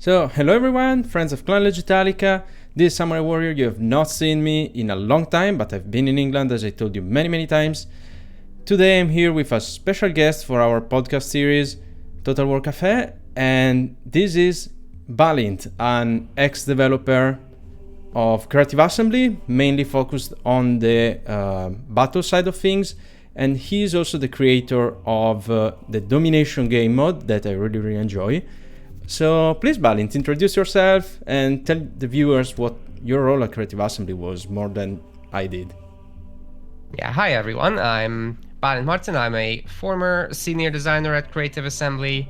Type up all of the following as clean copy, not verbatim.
So, hello everyone, friends of Clan Legio Italica. This is Samurai Warrior. You have not seen me in a long time, but I've been in England, as I told you many times. Today I'm here with a special guest for our podcast series, Total War Café, and this is Balint, an ex-developer of Creative Assembly, mainly focused on the battle side of things, and he's also the creator of the Domination game mode that I really enjoy. So please, Balint, introduce yourself and tell the viewers what your role at Creative Assembly was more than I did. Yeah, hi everyone. I'm Balint Martin. I'm a former senior designer at Creative Assembly,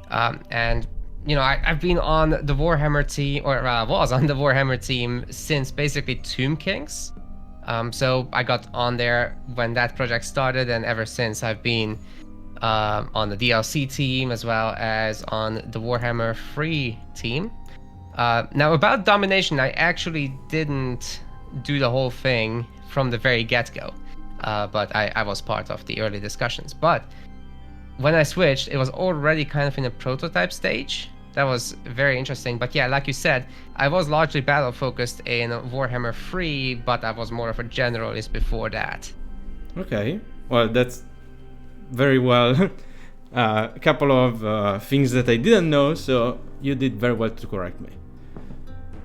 and I've been on the Warhammer team, or was on the Warhammer team since basically Tomb Kings. So I got on there when that project started, and ever since I've been on the DLC team as well as on the Warhammer Free team. Now about Domination, I actually didn't do the whole thing from the very get-go, but I was part of the early discussions. But when I switched, it was already kind of in a prototype stage. That was very interesting. But yeah, like you said, I was largely battle focused in Warhammer Free, but I was more of a generalist before that. Okay, well, that's very well a couple of things that I didn't know, so you did very well to correct me.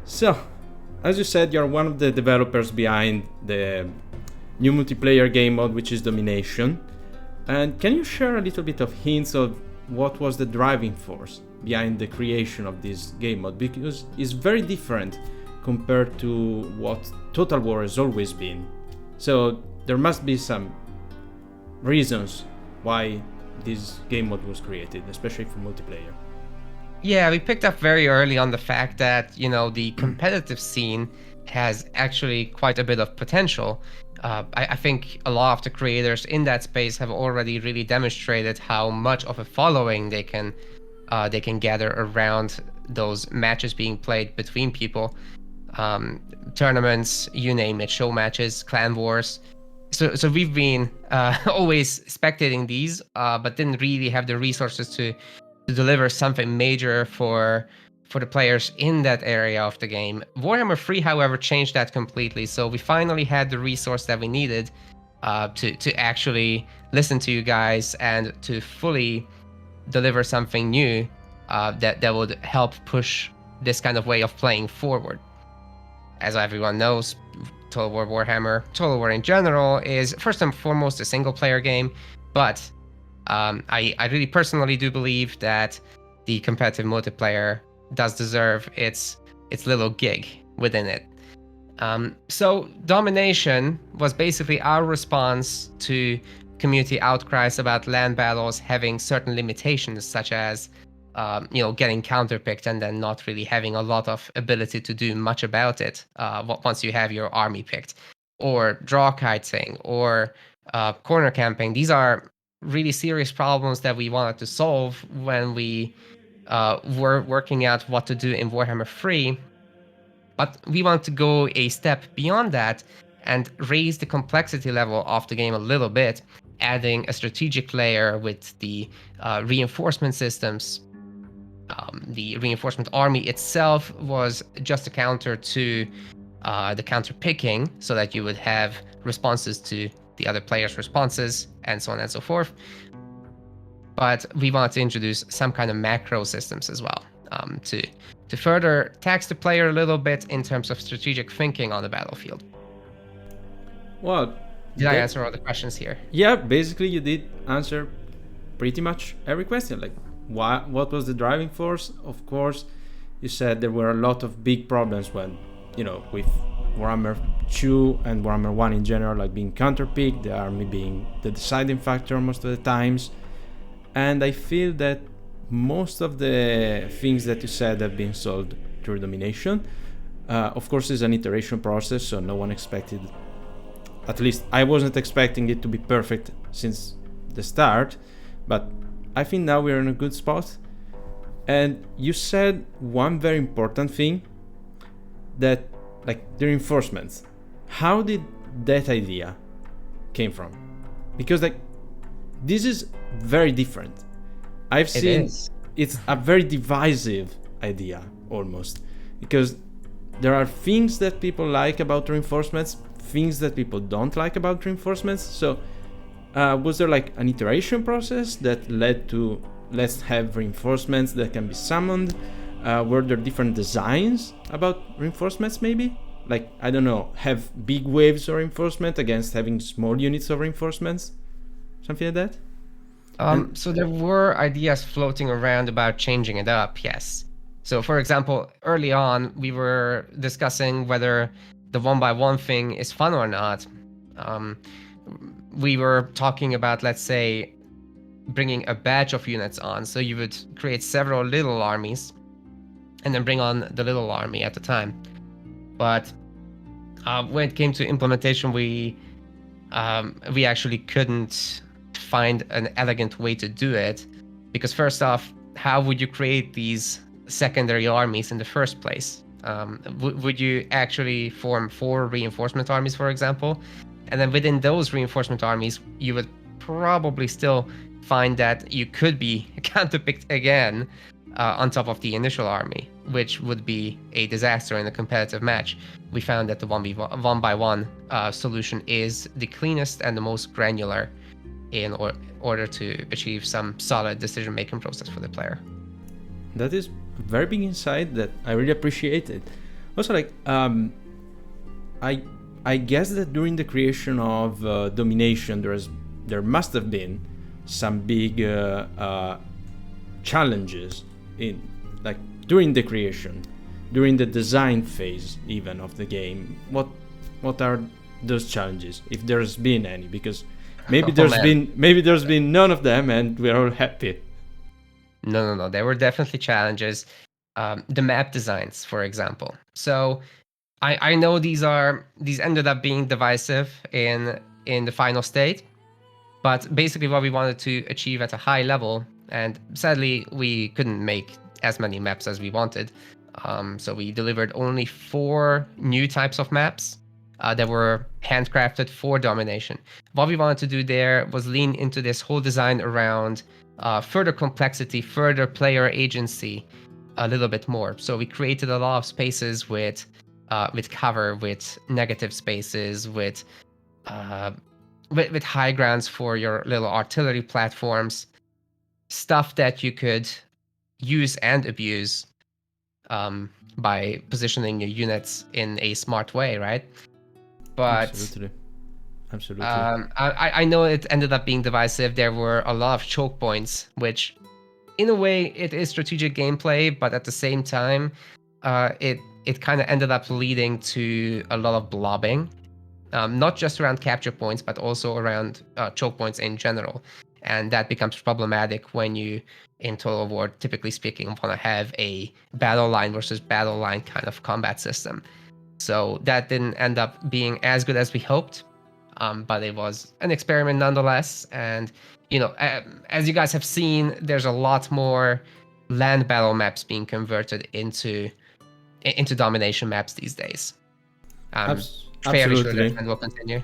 So, as you said, you're one of the developers behind the new multiplayer game mode, which is Domination. And can you share a little bit of hints of what was the driving force behind the creation of this game mode? Because it's very different compared to what Total War has always been. So there must be some reasons why this game mode was created, especially for multiplayer. Yeah, we picked up very early on the fact that, the competitive scene has actually quite a bit of potential. I think a lot of the creators in that space have already really demonstrated how much of a following they can gather around those matches being played between people. Tournaments, you name it, show matches, clan wars. So we've been always spectating these, but didn't really have the resources to deliver something major for the players in that area of the game. Warhammer 3, however, changed that completely. So we finally had the resource that we needed to actually listen to you guys and to fully deliver something new that would help push this kind of way of playing forward. As everyone knows, Total War Warhammer, Total War in general, is first and foremost a single-player game, but I really personally do believe that the competitive multiplayer does deserve its little gig within it. So Domination was basically our response to community outcries about land battles having certain limitations, such as getting counterpicked and then not really having a lot of ability to do much about it once you have your army picked, or draw kiting, or corner camping. These are really serious problems that we wanted to solve when we were working out what to do in Warhammer 3. But we want to go a step beyond that and raise the complexity level of the game a little bit, adding a strategic layer with the reinforcement systems. The reinforcement army itself was just a counter to the counter picking, so that you would have responses to the other players' responses, and so on and so forth. But we want to introduce some kind of macro systems as well, to further tax the player a little bit in terms of strategic thinking on the battlefield. Well, did I answer all the questions here? Yeah, basically you did answer pretty much every question. Like, what was the driving force? Of course, you said there were a lot of big problems when, with Warhammer 2 and Warhammer 1 in general, like being counterpicked, the army being the deciding factor most of the times. And I feel that most of the things that you said have been solved through Domination. Of course, it's an iteration process, so no one expected, at least I wasn't expecting it to be perfect since the start, but I think now we're in a good spot. And you said one very important thing, that like the reinforcements. How did that idea came from? Because like this is very different. I've seen it's a very divisive idea almost, because there are things that people like about reinforcements, things that people don't like about reinforcements. So was there like an iteration process that led to let's have reinforcements that can be summoned? Were there different designs about reinforcements maybe? Like, I don't know, have big waves of reinforcement against having small units of reinforcements? Something like that? So there were ideas floating around about changing it up, yes. So for example, early on, we were discussing whether the 1x1 thing is fun or not. We were talking about, let's say, bringing a batch of units on. So you would create several little armies and then bring on the little army at a time. But when it came to implementation, we actually couldn't find an elegant way to do it, because first off, how would you create these secondary armies in the first place? Would you actually form 4 reinforcement armies, for example? And then within those reinforcement armies, you would probably still find that you could be counterpicked again on top of the initial army, which would be a disaster in a competitive match. We found that the 1x1 solution is the cleanest and the most granular in order to achieve some solid decision-making process for the player. That is very big insight that I really appreciate it. Also, like, I guess that during the creation of Domination, there must have been some big challenges in, like, during the creation, during the design phase even of the game. What are those challenges, if there's been any? Because maybe there's been none of them and we're all happy. No. There were definitely challenges. The map designs, for example. So I know these ended up being divisive in the final state, but basically what we wanted to achieve at a high level, and sadly we couldn't make as many maps as we wanted. So we delivered only 4 new types of maps that were handcrafted for Domination. What we wanted to do there was lean into this whole design around further complexity, further player agency a little bit more. So we created a lot of spaces with cover, with negative spaces, with high grounds for your little artillery platforms, stuff that you could use and abuse by positioning your units in a smart way, right? But Absolutely. I know it ended up being divisive. There were a lot of choke points, which in a way it is strategic gameplay, but at the same time, it kind of ended up leading to a lot of blobbing, not just around capture points, but also around choke points in general. And that becomes problematic when you, in Total War, typically speaking, want to have a battle line versus battle line kind of combat system. So that didn't end up being as good as we hoped, but it was an experiment nonetheless. And, you know, as you guys have seen, there's a lot more land battle maps being converted into Domination maps these days. Fairly sure that trend will continue.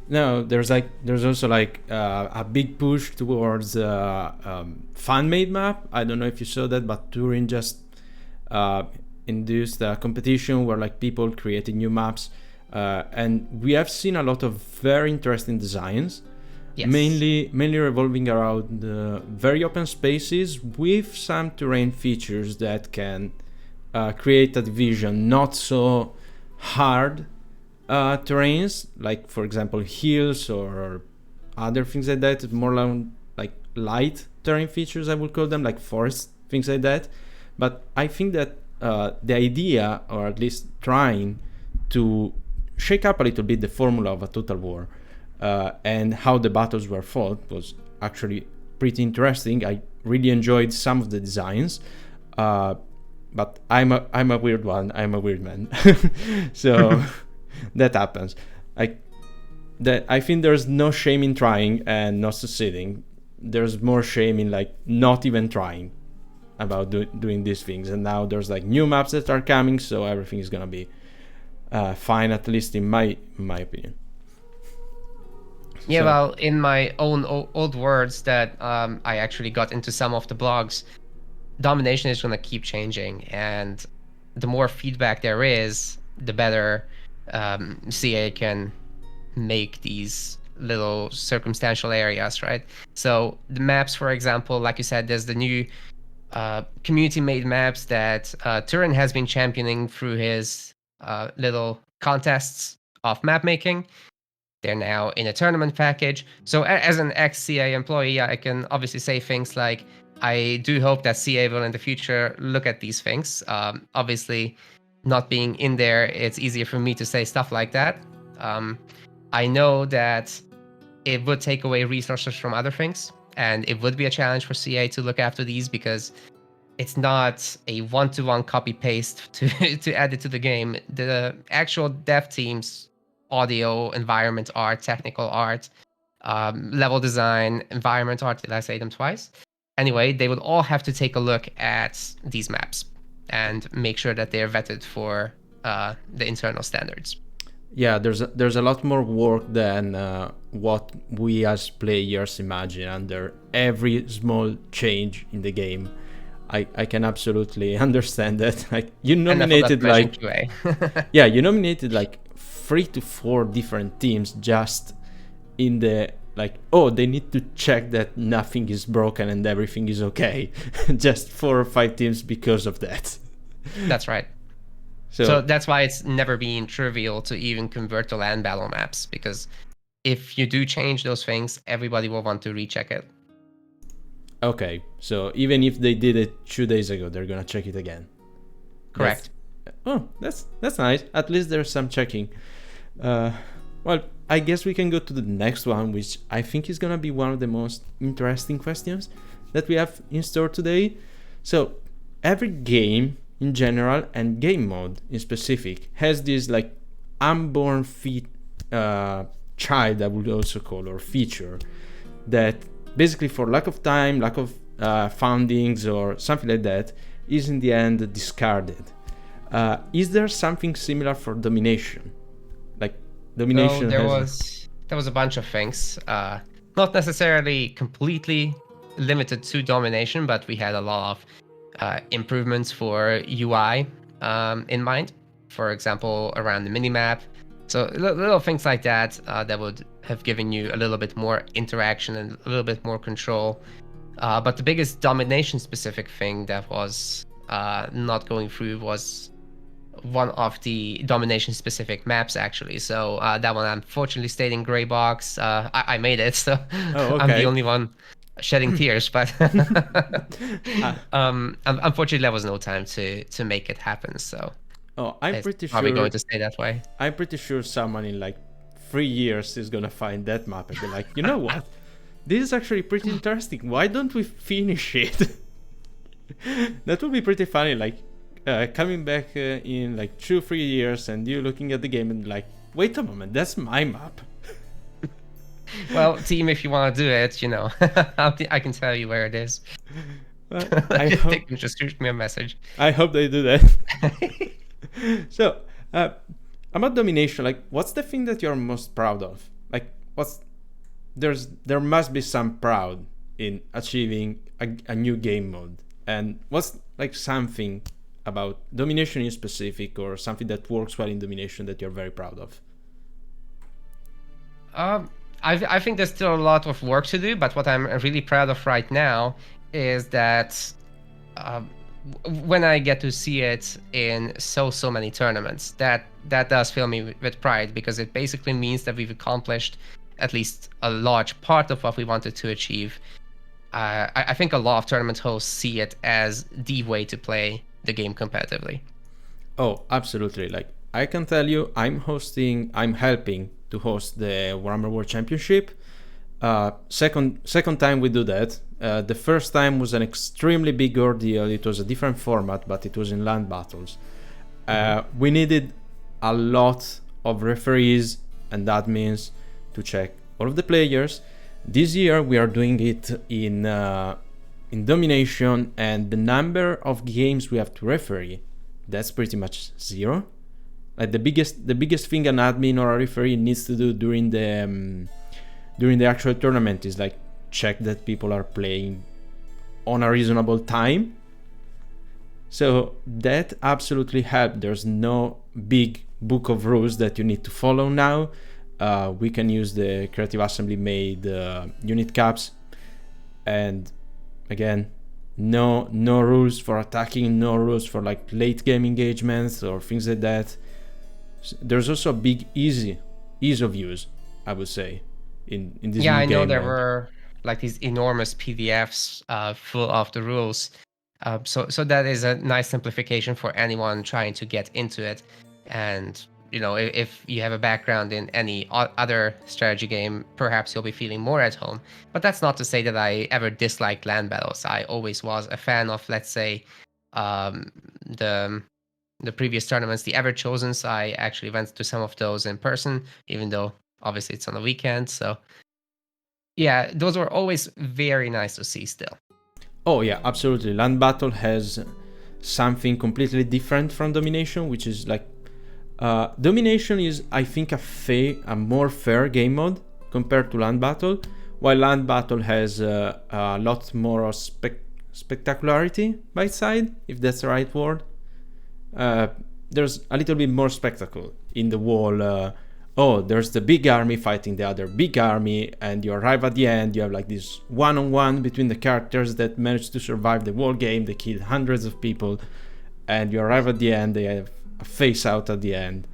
No, there's also like a big push towards fan-made map. I don't know if you saw that, but Turing just induced a competition where like people creating new maps, and we have seen a lot of very interesting designs. Yes. Mainly revolving around very open spaces with some terrain features that can create a division, not so hard terrains, like for example hills or other things like that. More like light terrain features, I would call them, like forest, things like that. But I think that the idea, or at least trying to shake up a little bit the formula of a Total War and how the battles were fought, was actually pretty interesting. I really enjoyed some of the designs, but I'm a weird one. I'm a weird man, so that happens. I think there's no shame in trying and not succeeding. There's more shame in like not even trying about doing these things. And now there's like new maps that are coming, so everything is gonna be fine, at least in my opinion. Yeah, so, well, in my own old words that I actually got into some of the blogs, domination is going to keep changing, and the more feedback there is, the better CA can make these little circumstantial areas, right? So the maps, for example, like you said, there's the new community-made maps that Turin has been championing through his little contests of map making. They're now in a tournament package. So as an ex-CA employee, I can obviously say things like, I do hope that CA will in the future look at these things. Obviously, not being in there, it's easier for me to say stuff like that. I know that it would take away resources from other things, and it would be a challenge for CA to look after these, because it's not a one-to-one copy-paste to add it to the game. The actual dev teams, audio, environment art, technical art, level design, environment art, did I say them twice? Anyway, they would all have to take a look at these maps and make sure that they're vetted for the internal standards. Yeah, there's a lot more work than what we as players imagine under every small change in the game. I can absolutely understand that. Like, you nominated like yeah, you nominated like 3 to 4 different teams just in the like, oh, they need to check that nothing is broken and everything is okay. Just 4 or 5 teams because of that. That's right. So that's why it's never been trivial to even convert to land battle maps, because if you do change those things, everybody will want to recheck it. Okay, so even if they did it 2 days ago, they're gonna check it again. Correct. That's nice. At least there's some checking. Well, I guess we can go to the next one, which I think is gonna be one of the most interesting questions that we have in store today. So every game in general and game mode in specific has this like unborn child, I would also call, or feature, that basically for lack of time, lack of foundings or something like that, is in the end discarded. Is there something similar for domination? Like domination there was a bunch of things, not necessarily completely limited to domination, but we had a lot of improvements for UI in mind. For example, around the minimap. So little things like that that would have given you a little bit more interaction and a little bit more control. But the biggest domination-specific thing that was not going through was one of the domination-specific maps, actually. So that one, unfortunately, stayed in gray box. I made it, so I'm the only one shedding tears, but unfortunately there was no time to make it happen, so I'm pretty sure probably going to stay that way. I'm pretty sure someone in like 3 years is gonna find that map and be like, you know what, this is actually pretty interesting, why don't we finish it? That would be pretty funny, like coming back in like 2-3 years and you looking at the game and like, wait a moment, that's my map. Well, team, if you want to do it, you know, I can tell you where it is. Well, I hope... They can just shoot me a message. I hope they do that. So, about domination, like, what's the thing that you're most proud of? Like, there must be some proud in achieving a new game mode. And what's like something about domination in specific, or something that works well in domination that you're very proud of? I think there's still a lot of work to do, but what I'm really proud of right now is that when I get to see it in so many tournaments, that does fill me with pride, because it basically means that we've accomplished at least a large part of what we wanted to achieve. I think a lot of tournament hosts see it as the way to play the game competitively. Oh, absolutely. Like, I can tell you, I'm helping to host the Warhammer World Championship. Second time we do that. The first time was an extremely big ordeal. It was a different format, but it was in land battles. We needed a lot of referees and admins to check all of the players. This year we are doing it in domination, and the number of games we have to referee, that's pretty much 0. Like the biggest thing an admin or a referee needs to do during the actual tournament is like check that people are playing on a reasonable time, So that absolutely helped. There's no big book of rules that you need to follow now. We can use the Creative Assembly made unit caps, and again, no rules for attacking, no rules for like late game engagements or things like that. There's also a big ease of use, I would say, in this Yeah, new I know game there mode. were like these enormous PDFs full of the rules. So that is a nice simplification for anyone trying to get into it. And if you have a background in any other strategy game, perhaps you'll be feeling more at home. But that's not to say that I ever disliked land battles. I always was a fan of, let's say, um, the previous tournaments, the Ever Chosens. I actually went to some of those in person, even though obviously it's on the weekend. So yeah, those were always very nice to see still. Oh yeah, absolutely. Land Battle has something completely different from Domination, which is like Domination is, I think, a more fair game mode compared to Land Battle, while Land Battle has a lot more spectacularity by its side, if that's the right word. There's a little bit more spectacle in the wall. There's the big army fighting the other big army, and you arrive at the end, you have like this one-on-one between the characters that managed to survive the whole game. They killed hundreds of people, and you arrive at the end, they have a face out at the end.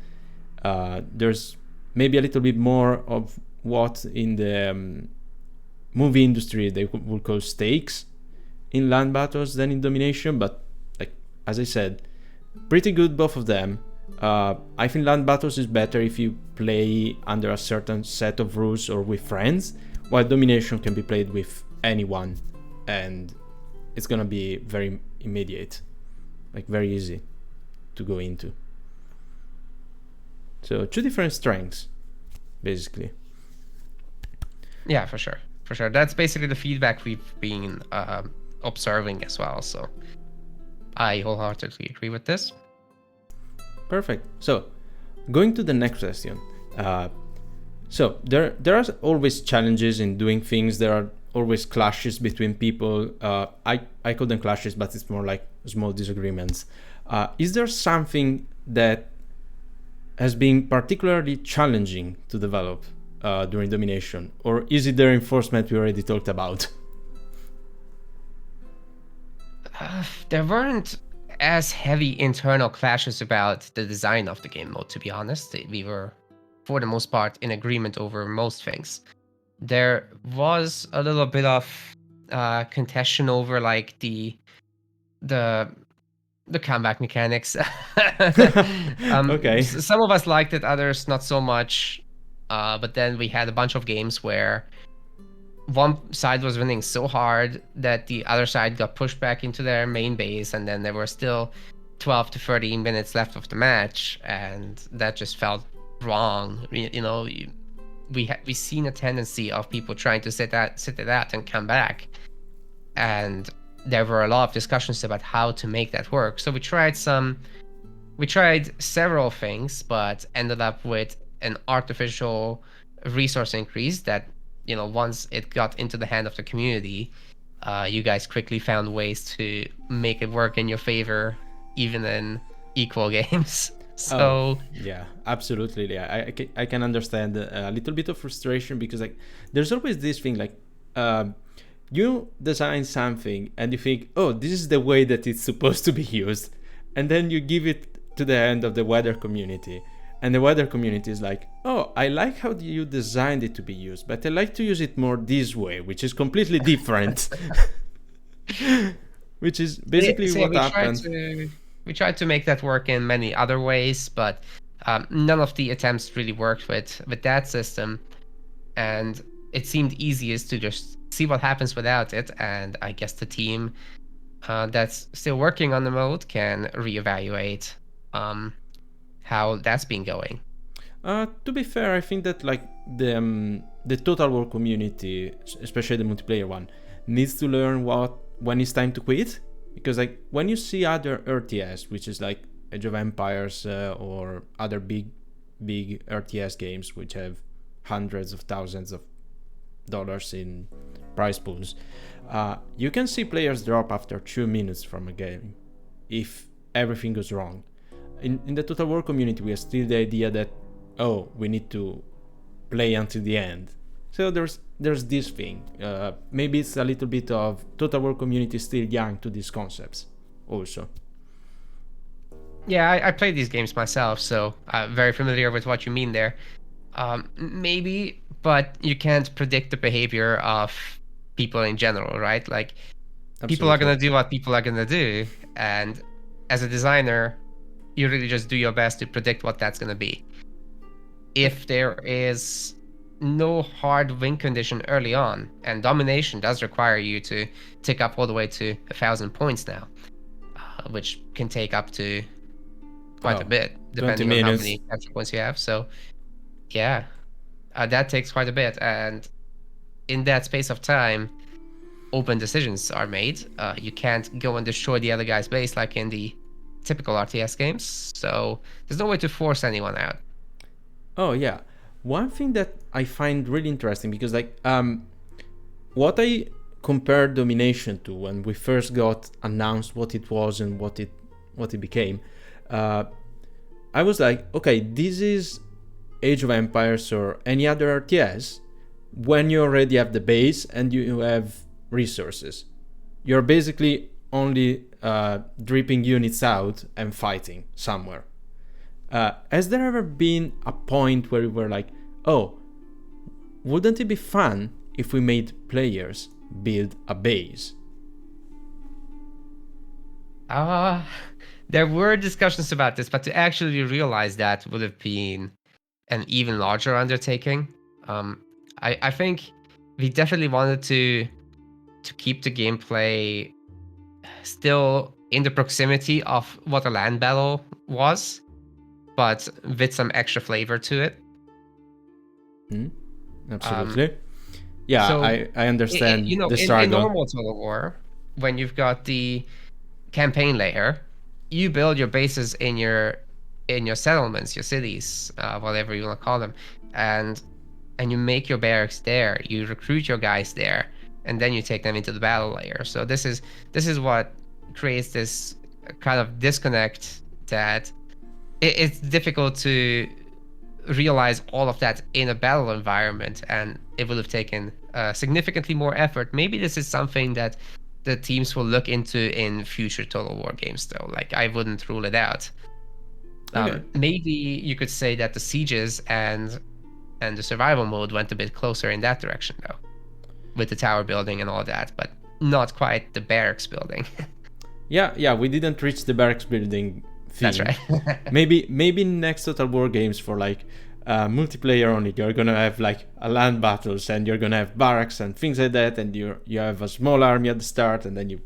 There's maybe a little bit more of what in the movie industry they would call stakes in land battles than in Domination, but like as I said, pretty good both of them. I think land battles is better if you play under a certain set of rules or with friends, while Domination can be played with anyone, and it's gonna be very immediate, like very easy to go into. So two different strengths, basically. Yeah, for sure. That's basically the feedback we've been observing as well. So I wholeheartedly agree with this. Perfect. So going to the next question. So there are always challenges in doing things. There are always clashes between people. I call them clashes, but it's more like small disagreements. Is there something that has been particularly challenging to develop during Domination, or is it the reinforcement we already talked about? There weren't as heavy internal clashes about the design of the game mode, to be honest. We were, for the most part, in agreement over most things. There was a little bit of contention over like the combat mechanics. Okay. Some of us liked it, others not so much. But then we had a bunch of games where one side was winning so hard that the other side got pushed back into their main base, and then there were still 12 to 13 minutes left of the match, and that just felt wrong. We seen a tendency of people trying to sit it out and come back, and there were a lot of discussions about how to make that work. So we tried several things, but ended up with an artificial resource increase that, once it got into the hand of the community, you guys quickly found ways to make it work in your favor, even in equal games. So yeah, absolutely. Yeah, I can understand a little bit of frustration, because like there's always this thing like you design something and you think, oh, this is the way that it's supposed to be used, and then you give it to the hand of the wider community, and the wider community is like, oh, I like how you designed it to be used, but I like to use it more this way, which is completely different. Which is basically what happened. We tried to make that work in many other ways, but none of the attempts really worked with that system, and it seemed easiest to just see what happens without it. And I guess the team that's still working on the mode can reevaluate how that's been going. To be fair, I think that like the Total War community, especially the multiplayer one, needs to learn when it's time to quit, because like when you see other RTS, which is like Age of Empires or other big RTS games which have hundreds of thousands of dollars in prize pools, you can see players drop after 2 minutes from a game, if everything goes wrong. In the Total War community, we have still the idea that, oh, we need to play until the end. So there's this thing. Maybe it's a little bit of Total War community still young to these concepts also. Yeah, I played these games myself, so I'm very familiar with what you mean there. Maybe, but you can't predict the behavior of people in general, right? Like, people are going to do what people are going to do. And as a designer, you really just do your best to predict what that's going to be. If there is no hard win condition early on, and domination does require you to tick up all the way to 1,000 points now, which can take up to quite a bit, depending on how many capture points you have. So, yeah, that takes quite a bit. And in that space of time, open decisions are made. You can't go and destroy the other guy's base like in the typical RTS games. So there's no way to force anyone out. Oh, yeah. One thing that I find really interesting, because like what I compared domination to when we first got announced what it was and what it became, I was like, okay, this is Age of Empires or any other RTS when you already have the base and you have resources. You're basically only dripping units out and fighting somewhere. Has there ever been a point where you were like, oh, wouldn't it be fun if we made players build a base? There were discussions about this, but to actually realize that would have been an even larger undertaking. I think we definitely wanted to keep the gameplay still in the proximity of what a land battle was, but with some extra flavor to it. Absolutely. Yeah, so I understand the struggle. In normal Total War, when you've got the campaign layer, you build your bases in your settlements, your cities, whatever you want to call them, and you make your barracks there. You recruit your guys there, and then you take them into the battle layer. So this is what creates this kind of disconnect that it's difficult to realize all of that in a battle environment, and it would have taken significantly more effort. Maybe this is something that the teams will look into in future Total War games, though. Like, I wouldn't rule it out. Okay. Maybe you could say that the sieges and the survival mode went a bit closer in that direction, though, with the tower building and all that, but not quite the barracks building. Yeah, we didn't reach the barracks building theme. That's right. maybe next Total War games for like multiplayer only, you're gonna have like a land battles and you're gonna have barracks and things like that, and you have a small army at the start, and then you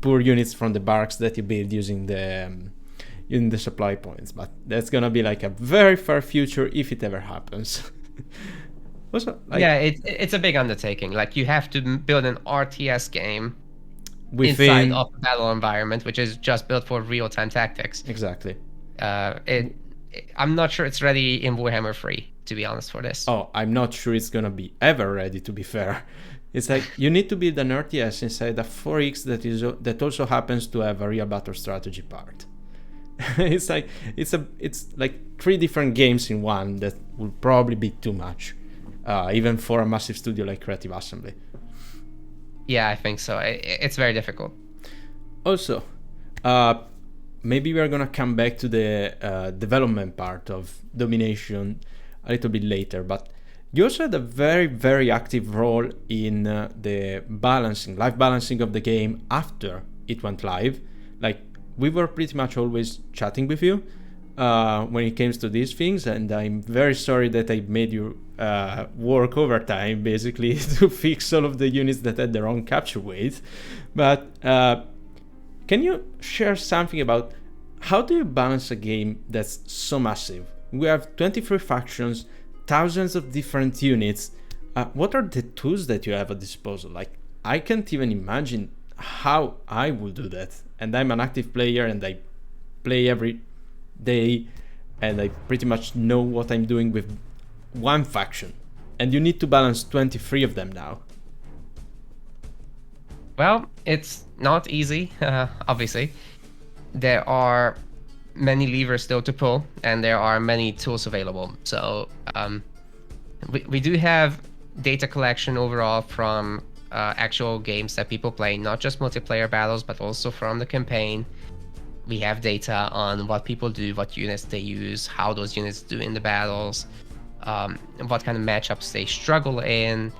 pour units from the barracks that you build using the supply points. But that's gonna be like a very far future if it ever happens. Also, like, yeah, it's a big undertaking. Like, you have to build an RTS game within inside of a battle environment, which is just built for real-time tactics. Exactly. I'm not sure it's ready in Warhammer 3, to be honest, for this. Oh, I'm not sure it's gonna be ever ready, to be fair. It's like you need to build an RTS inside a 4X that also happens to have a real battle strategy part. It's like it's like 3 different games in one that will probably be too much, even for a massive studio like Creative Assembly. Yeah, I think so. It's very difficult. Also, maybe we're gonna come back to the development part of domination a little bit later, but you also had a very, very active role in the live balancing of the game after it went live. Like, we were pretty much always chatting with you when it comes to these things, and I'm very sorry that I made you work overtime basically to fix all of the units that had the wrong capture weight. But can you share something about how do you balance a game that's so massive? We have 23 factions, thousands of different units. What are the tools that you have at disposal? Like, I can't even imagine how I would do that. And I'm an active player and I play every day, and I pretty much know what I'm doing with one faction. And you need to balance 23 of them now. Well, it's not easy, obviously. there are many levers still to pull, and there are many tools available. So we do have data collection overall from actual games that people play, not just multiplayer battles, but also from the campaign. We have data on what people do, what units they use, how those units do in the battles, what kind of matchups they struggle in.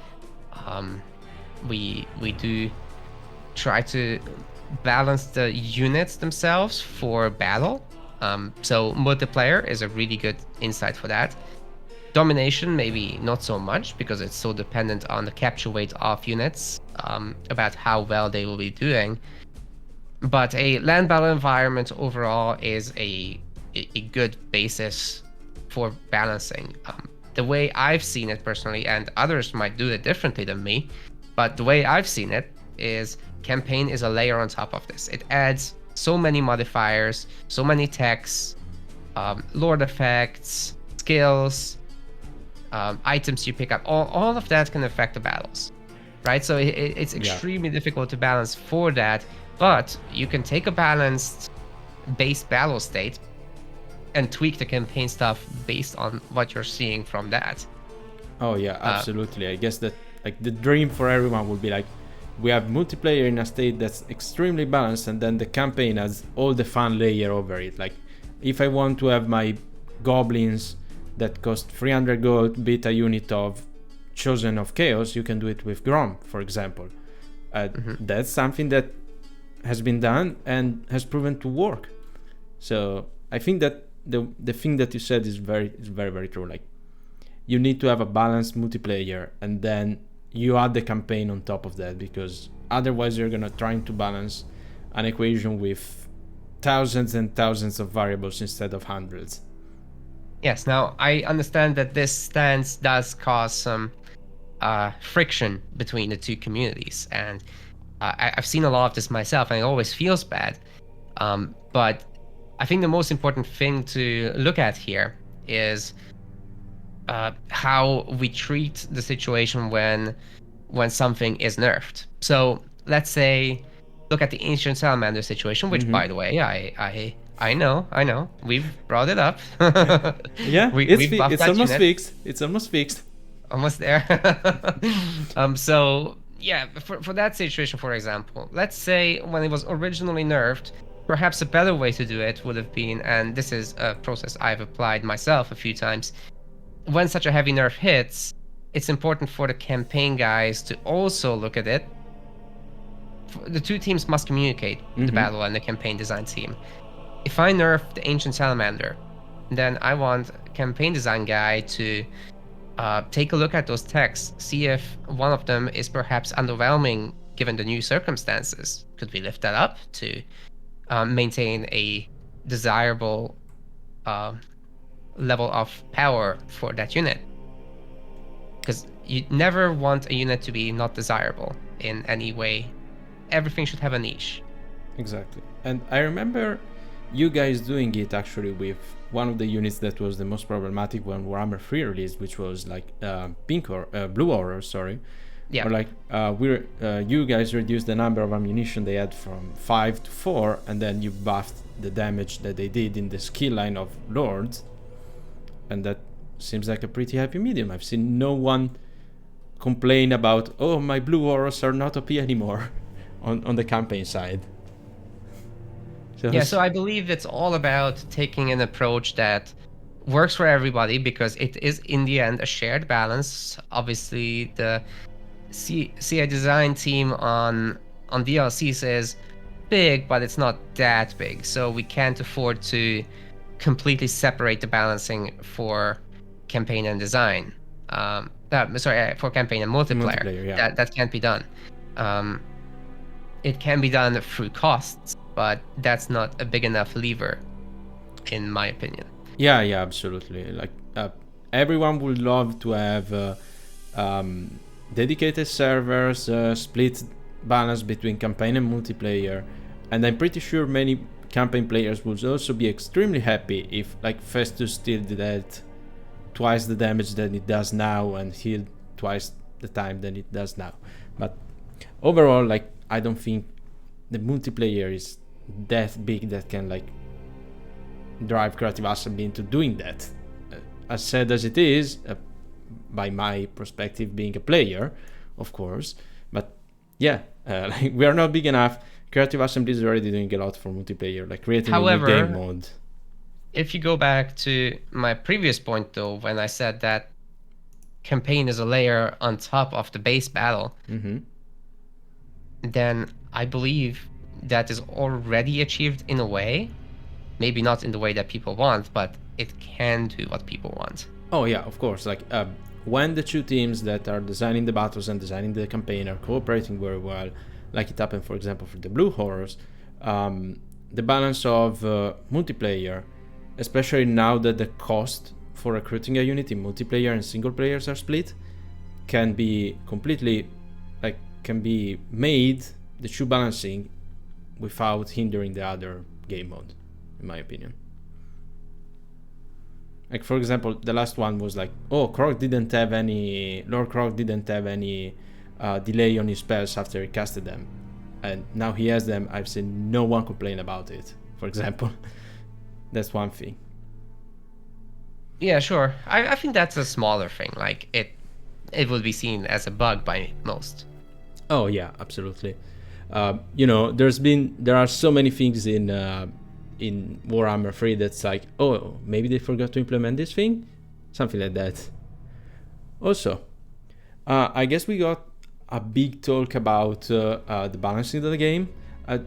We do try to balance the units themselves for battle. So multiplayer is a really good insight for that. Domination, maybe not so much, because it's so dependent on the capture weight of units, about how well they will be doing. But a land battle environment overall is a good basis for balancing. The way I've seen it personally, and others might do it differently than me, but the way I've seen it is campaign is a layer on top of this. It adds so many modifiers, so many techs, lord effects, skills, items you pick up. All of that can affect the battles, right? So it's extremely difficult to balance for that. But you can take a balanced base battle state and tweak the campaign stuff based on what you're seeing from that. Oh yeah, absolutely. I guess that like the dream for everyone would be like, we have multiplayer in a state that's extremely balanced, and then the campaign has all the fun layer over it. Like if I want to have my goblins that cost 300 gold beat a unit of Chosen of Chaos, you can do it with Grom, for example. That's something that has been done and has proven to work. So I think that the thing that you said is very, very true. Like you need to have a balanced multiplayer, and then you add the campaign on top of that, because otherwise you're gonna trying to balance an equation with thousands and thousands of variables instead of hundreds. Yes, now I understand that this stance does cause some friction between the two communities, and I've seen a lot of this myself, and it always feels bad. But I think the most important thing to look at here is how we treat the situation when something is nerfed. So let's say, look at the ancient salamander situation, which, by the way, I know, we've brought it up. Yeah, it's almost fixed. It's almost fixed. Almost there. So yeah, for that situation, for example, let's say when it was originally nerfed, perhaps a better way to do it would have been, and this is a process I've applied myself a few times, when such a heavy nerf hits, it's important for the campaign guys to also look at it. The two teams must communicate, the battle and the campaign design team. If I nerf the ancient salamander, then I want a campaign design guy to take a look at those texts, see if one of them is perhaps underwhelming given the new circumstances. Could we lift that up to maintain a desirable level of power for that unit? Because you never want a unit to be not desirable in any way. Everything should have a niche. Exactly. And I remember you guys doing it actually with one of the units that was the most problematic when Warhammer 3 released, which was like Blue Horror, sorry. Yeah. Or like you guys reduced the number of ammunition they had from 5 to 4, and then you buffed the damage that they did in the skill line of Lords, and that seems like a pretty happy medium. I've seen no one complain about, oh, my Blue Horrors are not OP anymore on the campaign side. So I believe it's all about taking an approach that works for everybody, because it is in the end a shared balance. Obviously, the CI design team on DLCs is big, but it's not that big. So we can't afford to completely separate the balancing for campaign and design. For campaign and multiplayer. Yeah. That can't be done. It can be done through costs, but that's not a big enough lever, in my opinion. Yeah, absolutely. Like everyone would love to have dedicated servers, split balance between campaign and multiplayer, and I'm pretty sure many campaign players would also be extremely happy if like Festus still did twice the damage than it does now and healed twice the time than it does now. But overall, like I don't think the multiplayer is that big that can like drive creative assembly into doing that. As sad as it is, by my perspective, being a player, of course, but yeah, like we are not big enough. Creative Assembly is already doing a lot for multiplayer, like creating a new game mode. If you go back to my previous point, though, when I said that campaign is a layer on top of the base battle, then I believe that is already achieved in a way, maybe not in the way that people want, but it can do what people want. Oh yeah, of course. Like when the two teams that are designing the battles and designing the campaign are cooperating very well, like it happened, for example, for the Blue Horrors, the balance of multiplayer, especially now that the cost for recruiting a unit in multiplayer and single players are split, can be completely, like, can be made, the true balancing, without hindering the other game mode, in my opinion. Like, for example, the last one was like, oh, Lord Croc didn't have any delay on his spells after he casted them, and now he has them. I've seen no one complain about it, for example. That's one thing. Yeah, sure. I think that's a smaller thing. Like, it would be seen as a bug by most. Oh yeah, absolutely. There are so many things in Warhammer 3 that's like, oh, maybe they forgot to implement this thing, something like that. Also, I guess we got a big talk about the balancing of the game. At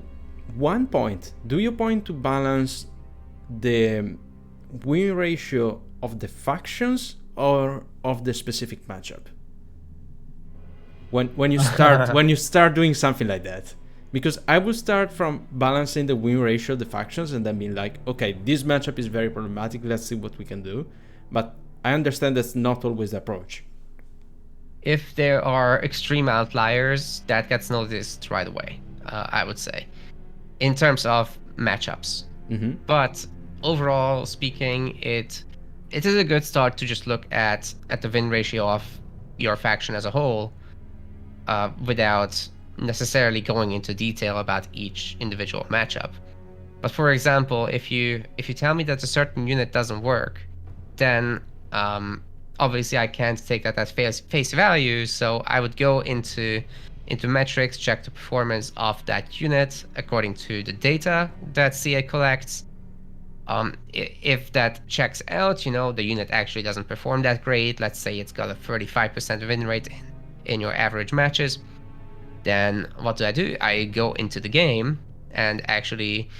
one point, do you point to balance the win ratio of the factions or of the specific matchup? When you start doing something like that? Because I would start from balancing the win ratio of the factions and then being like, okay, this matchup is very problematic, let's see what we can do. But I understand that's not always the approach. If there are extreme outliers, that gets noticed right away, I would say, in terms of matchups. But overall speaking, it is a good start to just look at the win ratio of your faction as a whole, without necessarily going into detail about each individual matchup. But for example, if you tell me that a certain unit doesn't work, then obviously I can't take that as face value. So I would go into metrics, check the performance of that unit according to the data that CA collects. If that checks out, the unit actually doesn't perform that great. Let's say it's got a 35% win rate in your average matches. Then what do? I go into the game and actually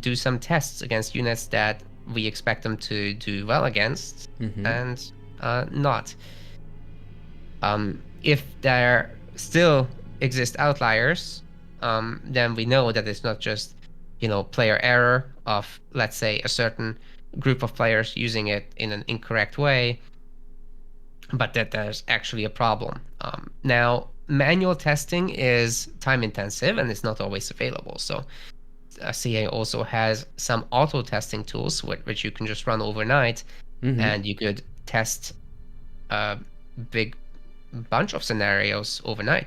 do some tests against units that we expect them to do well against, and not. If there still exist outliers, then we know that it's not just player error of, let's say, a certain group of players using it in an incorrect way, but that there's actually a problem. Now, manual testing is time intensive and it's not always available. So CA also has some auto testing tools which you can just run overnight, and you could test a big bunch of scenarios overnight.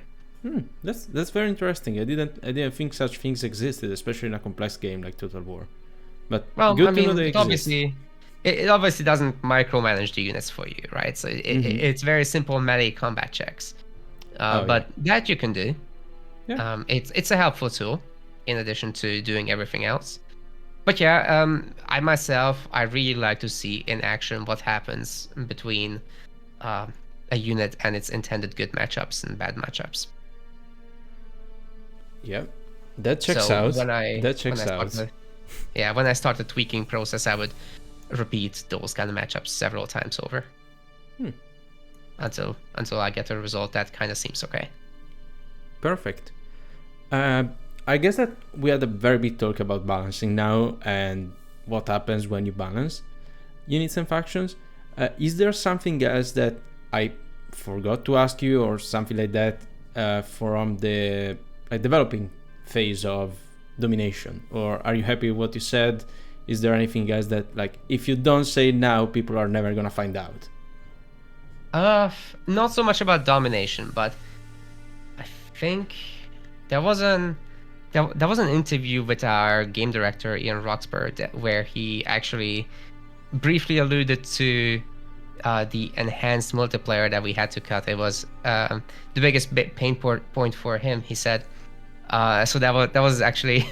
That's very interesting. I didn't think such things existed, especially in a complex game like Total War. But good to know they exist. It obviously doesn't micromanage the units for you, right? So it's very simple melee combat checks. But that you can do. Yeah. It's a helpful tool in addition to doing everything else. But yeah, I really like to see in action what happens between a unit and its intended good matchups and bad matchups. Yeah, that checks out. When I start the tweaking process, I would repeat those kind of matchups several times over. Until I get a result that kind of seems okay. Perfect. I guess that we had a very big talk about balancing now and what happens when you balance units and factions. Is there something else that I forgot to ask you or something like that from the developing phase of domination? Or are you happy with what you said? Is there anything else that, if you don't say it now, people are never gonna find out? Not so much about domination, but I think there was an that was an interview with our game director Ian Roxburgh where he actually briefly alluded to the enhanced multiplayer that we had to cut. It was the biggest pain point for him. He said. So that was actually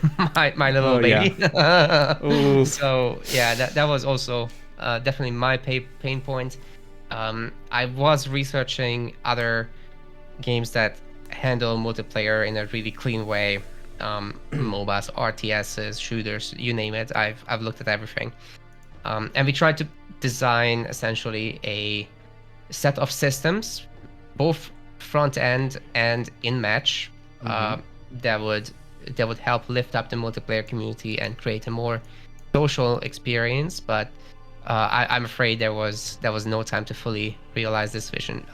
my little baby. Yeah. So yeah, that was also definitely my pain point. I was researching other games that handle multiplayer in a really clean way. MOBAs, RTSs, shooters, you name it. I've looked at everything. And we tried to design essentially a set of systems, both front end and in match, that would help lift up the multiplayer community and create a more social experience. But I'm afraid there was no time to fully realize this vision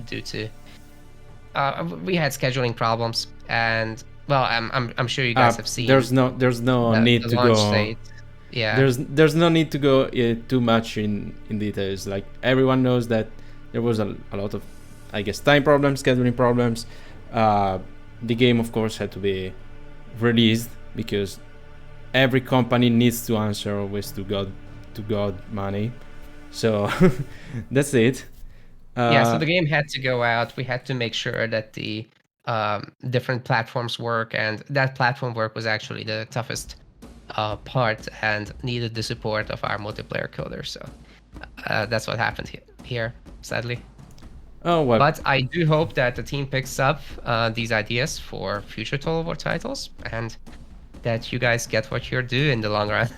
due to we had scheduling problems, and well, I'm sure you guys have seen. There's no need to go. Date. Yeah. There's no need to go too much in details. Like everyone knows that there was a lot of, I guess, time problems, scheduling problems. The game, of course, had to be released because every company needs to answer always to God money. So that's it. Yeah, so the game had to go out. We had to make sure that the different platforms work, and that platform work was actually the toughest part and needed the support of our multiplayer coders. So that's what happened here, sadly. Oh well. But I do hope that the team picks up these ideas for future Total War titles, and that you guys get what you're due in the long run.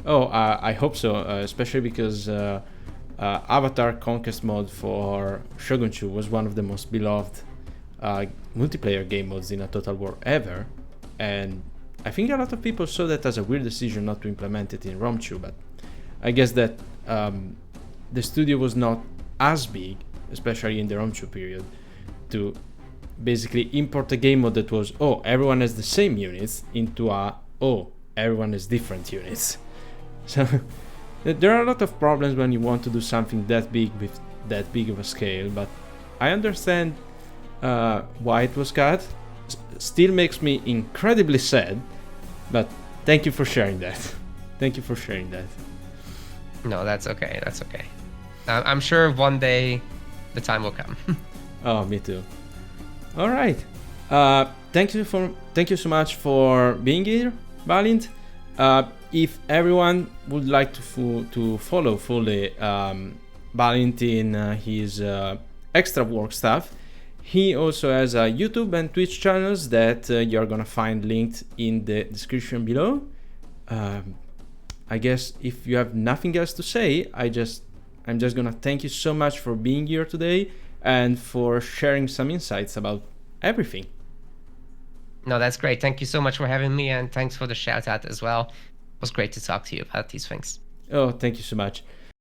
Oh, I hope so, especially because Avatar Conquest mode for Shogun 2 was one of the most beloved multiplayer game modes in a Total War ever, and I think a lot of people saw that as a weird decision not to implement it in Rome 2, but I guess that the studio was not as big, especially in the Rome 2 period, to basically import a game mode that was, oh, everyone has the same units, into everyone has different units. So there are a lot of problems when you want to do something that big with that big of a scale, but I understand why it was cut. Still makes me incredibly sad, but thank you for sharing that. Thank you for sharing that. No, that's okay. That's okay. I'm sure one day the time will come. Oh, me too. All right. Thank you so much for being here, Balint. If everyone would like to follow fully Balint in his extra work stuff, he also has a YouTube and Twitch channels that you're gonna find linked in the description below. I guess if you have nothing else to say, I'm just gonna thank you so much for being here today and for sharing some insights about everything. No, that's great. Thank you so much for having me, and thanks for the shout out as well. It was great to talk to you about these things. Oh, thank you so much.